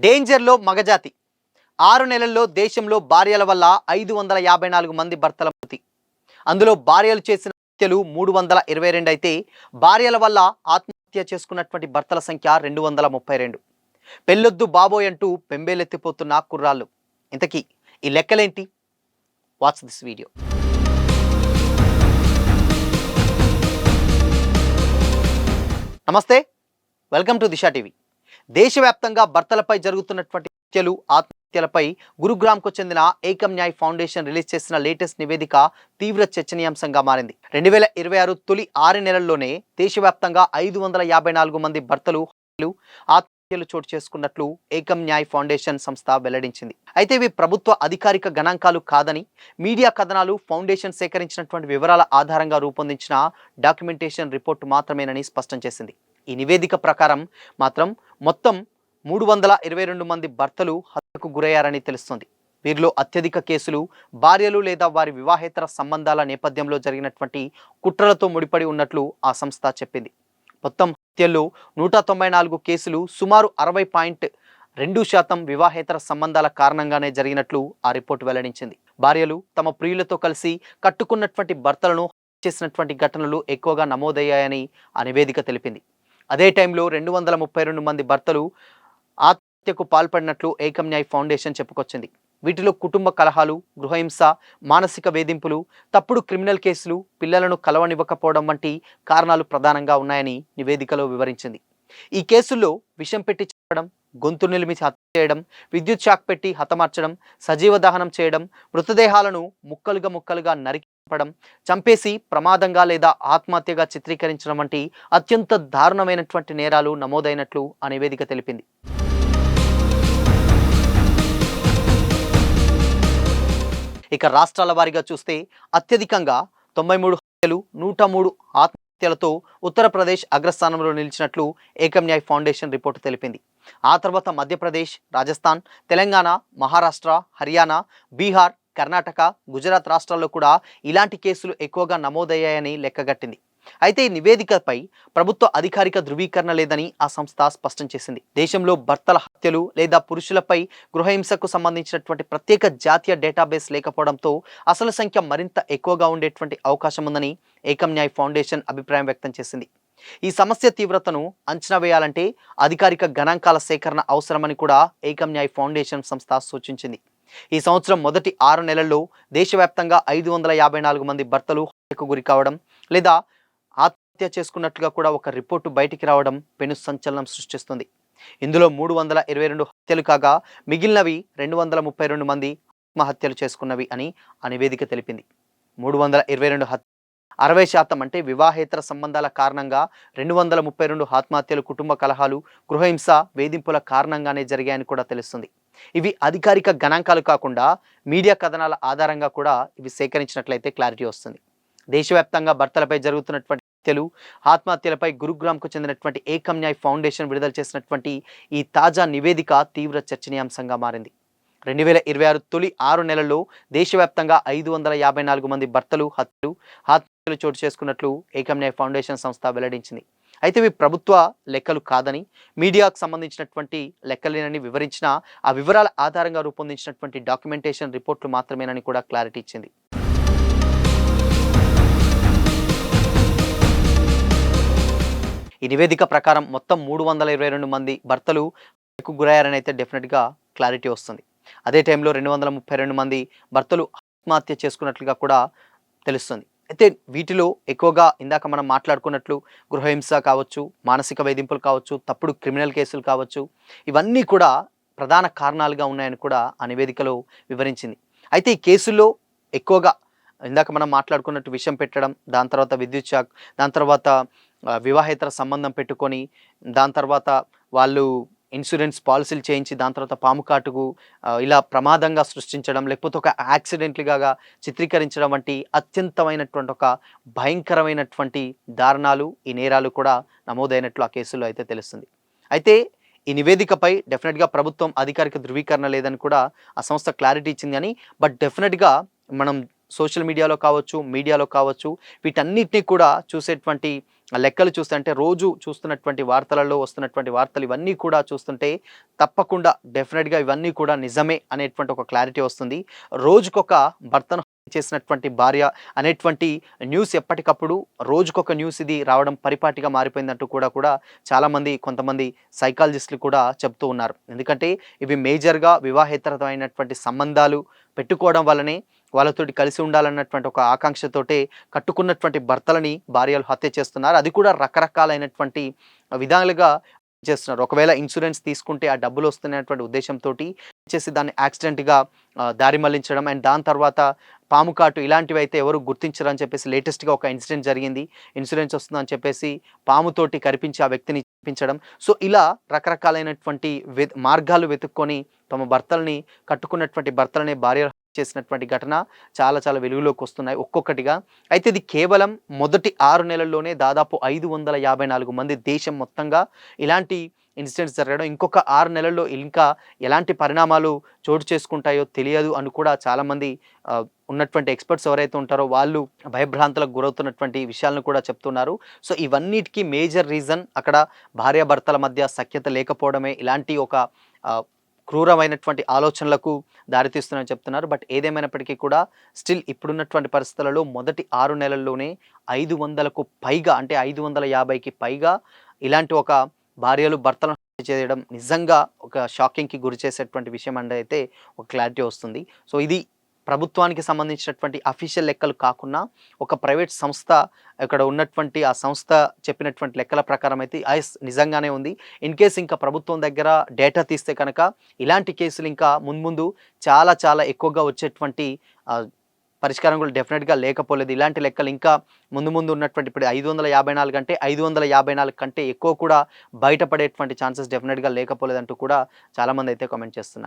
డేంజర్‌లో మగజాతి. 6 నెలల్లో దేశంలో భార్యల వల్ల 554 మంది భర్తల మృతి. అందులో భార్యలు చేసిన హత్యలు 322 అయితే, భార్యల వల్ల ఆత్మహత్య చేసుకున్నటువంటి భర్తల సంఖ్య 232. పెళ్ళొద్దు బాబోయ్ అంటూ బెంబేలెత్తిపోతున్న కుర్రాళ్ళు. ఇంతకీ ఈ లెక్కలేంటి? Watch this video. నమస్తే. Welcome to Disha TV. దేశవ్యాప్తంగా భర్తలపై జరుగుతున్నటువంటి హత్యలు, ఆత్మహత్యలపై గురుగ్రామ్కు చెందిన ఏకమ్ న్యాయ్ ఫౌండేషన్ రిలీజ్ చేసిన లేటెస్ట్ నివేదిక తీవ్ర చర్చనీయాంశంగా మారింది. 2026 తొలి 6 నెలల్లోనే దేశవ్యాప్తంగా 554 మంది భర్తలు ఆత్మహత్యలు చోటు చేసుకున్నట్లు ఏకమ్ న్యాయ్ ఫౌండేషన్ సంస్థ వెల్లడించింది. అయితే ఇవి ప్రభుత్వ అధికారిక గణాంకాలు కాదని, మీడియా కథనాలు, ఫౌండేషన్ సేకరించినటువంటి వివరాల ఆధారంగా రూపొందించిన డాక్యుమెంటేషన్ రిపోర్టు మాత్రమేనని స్పష్టం చేసింది. ఈ నివేదిక ప్రకారం మాత్రం మొత్తం 322 మంది భర్తలు హత్యకు గురయ్యారని తెలుస్తోంది. వీరిలో అత్యధిక కేసులు భార్యలు లేదా వారి వివాహేతర సంబంధాల నేపథ్యంలో జరిగినటువంటి కుట్రలతో ముడిపడి ఉన్నట్లు ఆ సంస్థ చెప్పింది. మొత్తం హత్యల్లో 194 కేసులు, సుమారు 60.2% వివాహేతర సంబంధాల కారణంగానే జరిగినట్లు ఆ రిపోర్టు వెల్లడించింది. భార్యలు తమ ప్రియులతో కలిసి కట్టుకున్నటువంటి భర్తలను చేసినటువంటి ఘటనలు ఎక్కువగా నమోదయ్యాయని ఆ నివేదిక తెలిపింది. అదే టైంలో 232 మంది భర్తలు ఆత్మహత్యకు పాల్పడినట్లు ఏకమ్ న్యాయ్ ఫౌండేషన్ చెప్పుకొచ్చింది. వీటిలో కుటుంబ కలహాలు, గృహహింస, మానసిక వేధింపులు, తప్పుడు క్రిమినల్ కేసులు, పిల్లలను కలవనివ్వకపోవడం వంటి కారణాలు ప్రధానంగా ఉన్నాయని నివేదికలో వివరించింది. ఈ కేసుల్లో విషం పెట్టి చంపడం, గొంతు నిలిమి హత్య చేయడం, విద్యుత్ షాక్ పెట్టి హతమార్చడం, సజీవ దహనం చేయడం, మృతదేహాలను ముక్కలుగా నరికి చంపేసి ప్రమాదంగా లేదా ఆత్మహత్యగా చిత్రీకరించడం వంటి అత్యంత దారుణమైనటువంటి నేరాలు నమోదైనట్లు ఆ నివేదిక తెలిపింది. ఇక రాష్ట్రాల వారీగా చూస్తే అత్యధికంగా 93 హత్యలు, 103 ఆత్మహత్యలతో ఉత్తరప్రదేశ్ అగ్రస్థానంలో నిలిచినట్లు ఏకమ్ న్యాయ్ ఫౌండేషన్ రిపోర్టు తెలిపింది. ఆ తర్వాత మధ్యప్రదేశ్, రాజస్థాన్, తెలంగాణ, మహారాష్ట్ర, హర్యానా, బీహార్, కర్ణాటక, గుజరాత్ రాష్ట్రాల్లో కూడా ఇలాంటి కేసులు ఎక్కువగా నమోదయ్యాయని లెక్కగట్టింది. అయితే ఈ నివేదికపై ప్రభుత్వ అధికారిక ధృవీకరణ లేదని ఆ సంస్థ స్పష్టం చేసింది. దేశంలో భర్తల హత్యలు లేదా పురుషులపై గృహహింసకు సంబంధించినటువంటి ప్రత్యేక జాతీయ డేటాబేస్ లేకపోవడంతో అసలు సంఖ్య మరింత ఎక్కువగా ఉండేటువంటి అవకాశం ఉందని ఏకమ్ న్యాయ్ ఫౌండేషన్ అభిప్రాయం వ్యక్తం చేసింది. ఈ సమస్య తీవ్రతను అంచనా వేయాలంటే అధికారిక గణాంకాల సేకరణ అవసరమని కూడా ఏకమ్ న్యాయ్ ఫౌండేషన్ సంస్థ సూచించింది. ఈ సంవత్సరం మొదటి 6 నెలల్లో దేశవ్యాప్తంగా 554 మంది భర్తలు హత్యకు గురి కావడం లేదా ఆత్మహత్య చేసుకున్నట్లుగా కూడా ఒక రిపోర్టు బయటికి రావడం పెను సంచలనం సృష్టిస్తుంది. ఇందులో 322 హత్యలు కాగా మిగిలినవి 232 మంది ఆత్మహత్యలు చేసుకున్నవి అని ఆ నివేదిక తెలిపింది. 322 హత్య 60% అంటే వివాహేతర సంబంధాల కారణంగా 232 ఆత్మహత్యలు కుటుంబ కలహాలు, గృహహింస, వేధింపుల కారణంగానే జరిగాయని కూడా తెలుస్తుంది. ఇవి అధికారిక గణాంకాలు కాకుండా మీడియా కథనాల ఆధారంగా కూడా ఇవి సేకరించినట్లయితే క్లారిటీ వస్తుంది. దేశవ్యాప్తంగా భర్తలపై జరుగుతున్నటువంటి హత్యలు, ఆత్మహత్యలపై గురుగ్రామ్కు చెందినటువంటి ఏకమ్ న్యాయ్ ఫౌండేషన్ విడుదల చేసినటువంటి ఈ తాజా నివేదిక తీవ్ర చర్చనీయాంశంగా మారింది. 2026 తొలి 6 నెలల్లో దేశవ్యాప్తంగా 554 మంది భర్తలు ఆత్మహత్యలు చోటు చేసుకున్నట్లు ఏకమ్ న్యాయ్ ఫౌండేషన్ సంస్థ వెల్లడించింది. అయితే ఇవి ప్రభుత్వ లెక్కలు కాదని, మీడియాకు సంబంధించినటువంటి లెక్కలేనని వివరించిన ఆ వివరాల ఆధారంగా రూపొందించినటువంటి డాక్యుమెంటేషన్ రిపోర్ట్లు మాత్రమేనని కూడా క్లారిటీ ఇచ్చింది. ఈ నివేదిక ప్రకారం మొత్తం 322 మంది భర్తలు హత్యకు గురయ్యారని అయితే డెఫినెట్గా క్లారిటీ వస్తుంది. అదే టైంలో 232 మంది భర్తలు ఆత్మహత్య చేసుకున్నట్లుగా కూడా తెలుస్తుంది. అయితే వీటిలో ఎక్కువగా ఇందాక మనం మాట్లాడుకున్నట్లు గృహహింస కావచ్చు, మానసిక వేధింపులు కావచ్చు, తప్పుడు క్రిమినల్ కేసులు కావచ్చు, ఇవన్నీ కూడా ప్రధాన కారణాలుగా ఉన్నాయని కూడా ఆ నివేదికలో వివరించింది. అయితే ఈ కేసుల్లో ఎక్కువగా ఇందాక మనం మాట్లాడుకున్నట్టు విషం పెట్టడం, దాని తర్వాత విద్యుత్ షాక్, దాని తర్వాత వివాహేతర సంబంధం పెట్టుకొని, దాని తర్వాత వాళ్ళు ఇన్సూరెన్స్ పాలసీలు చేయించి దాని తర్వాత పాము కాటుకు ఇలా ప్రమాదంగా సృష్టించడం, లేకపోతే ఒక యాక్సిడెంట్లుగా చిత్రీకరించడం వంటి అత్యంతమైనటువంటి ఒక భయంకరమైనటువంటి దారుణాలు, ఈ నేరాలు కూడా నమోదైనట్లు ఆ కేసులో అయితే తెలుస్తుంది. అయితే ఈ నివేదికపై డెఫినెట్గా ప్రభుత్వం అధికారిక ధృవీకరణ లేదని కూడా ఆ సంస్థ క్లారిటీ ఇచ్చింది. అని బట్ డెఫినెట్గా మనం సోషల్ మీడియాలో కావచ్చు, మీడియాలో కావచ్చు, వీటన్నిటిని కూడా చూసేటువంటి ఆ లెక్కలు చూస్తే అంటే రోజు చూస్తున్నటువంటి వార్తలలో వస్తున్నటువంటి వార్తలు ఇవన్నీ కూడా చూస్తుంటే తప్పకుండా డెఫినిట్‌గా ఇవన్నీ కూడా నిజమే అనేటువంటి ఒక క్లారిటీ వస్తుంది. రోజుకొక భర్తను చేసినటువంటి భార్య అనేటువంటి న్యూస్ ఎప్పటికప్పుడు రోజుకొక న్యూస్ ఇది రావడం పరిపాటిగా మారిపోయిందంటూ కూడా చాలామంది కొంతమంది సైకాలజిస్టులు కూడా చెప్తూ ఉన్నారు. ఎందుకంటే ఇవి మేజర్‌గా వివాహేతరమైనటువంటి సంబంధాలు పెట్టుకోవడం వల్లనే వాళ్ళతోటి కలిసి ఉండాలన్నటువంటి ఒక ఆకాంక్షతోటే కట్టుకున్నటువంటి భర్తలని భార్యలు హత్య చేస్తున్నారు. అది కూడా రకరకాలైనటువంటి విధాలుగా చేస్తున్నారు. ఒకవేళ ఇన్సూరెన్స్ తీసుకుంటే ఆ డబ్బులొస్తున్నాయన్నటువంటి ఉద్దేశంతోటి చేసి దాన్ని యాక్సిడెంట్‌గా దారి మళ్లించడం అండ్ దాని తర్వాత పాము కాటు ఇలాంటివైతే ఎవరు గుర్తించరని చెప్పేసి లేటెస్ట్‌గా ఒక ఇన్సిడెంట్ జరిగింది. ఇన్సూరెన్స్ వస్తుందని చెప్పేసి పాముతోటి కరిపించి ఆ వ్యక్తిని చంపించడం. సో, ఇలా రకరకాలైనటువంటి మార్గాలు వెతుక్కొని తమ భర్తల్ని కట్టుకున్నటువంటి భర్తలనే భార్యలు చేసినటువంటి ఘటన చాలా చాలా వెలుగులోకొస్తున్నాయి ఒక్కొక్కటిగా. అయితే ఇది కేవలం మొదటి 6 నెలల్లోనే దాదాపు 554 మంది దేశం మొత్తంగా ఇలాంటి ఇన్సిడెంట్స్ జరగడం. ఇంకొక 6 నెలల్లో ఇంకా ఎలాంటి పరిణామాలు చోటు చేసుకుంటాయో తెలియదు అని కూడా చాలామంది ఉన్నటువంటి ఎక్స్‌పర్ట్స్ ఎవరైతే ఉంటారో వాళ్ళు భయభ్రాంతులకు గురవుతున్నటువంటి విషయాలను కూడా చెప్తున్నారు. సో, ఇవన్నిటికి మేజర్ రీజన్ అక్కడ భార్యాభర్తల మధ్య సఖ్యత లేకపోవడమే ఇలాంటి ఒక ఆహ్, క్రూరమైనటువంటి ఆలోచనలకు దారితీస్తుందని చెప్తున్నారు. బట్ ఏదేమైనప్పటికీ కూడా స్టిల్ ఇప్పుడున్నటువంటి పరిస్థితులలో మొదటి 6 నెలల్లోనే 500కు పైగా అంటే 550కి పైగా ఇలాంటి ఒక భార్యలు భర్తలను హత్య చేయడం నిజంగా ఒక షాకింగ్‌కి గురి చేసేటువంటి విషయం అయితే ఒక క్లారిటీ వస్తుంది. సో, ఇది ప్రభుత్వానికి సంబంధించినటువంటి అఫీషియల్ లెక్కలు కాకున్నా ఒక ప్రైవేట్ సంస్థ ఇక్కడ ఉన్నటువంటి ఆ సంస్థ చెప్పినటువంటి లెక్కల ప్రకారం అయితే నిజంగానే ఉంది. ఇన్‌కేస్ ఇంకా ప్రభుత్వం దగ్గర డేటా తీస్తే కనుక ఇలాంటి కేసులు ఇంకా మున్ముందు చాలా చాలా ఎక్కువగా వచ్చేటువంటి పరిష్కారం కూడా డెఫినిట్‌గా లేకపోలేదు. ఇలాంటి లెక్కలు ఇంకా ముందు ముందు ఉన్నటువంటి ఇప్పుడు 554 అంటే 554 కంటే ఎక్కువ కూడా బయటపడేటువంటి ఛాన్సెస్ డెఫినిట్‌గా లేకపోలేదంటూ కూడా చాలామంది అయితే కామెంట్ చేస్తున్నారు.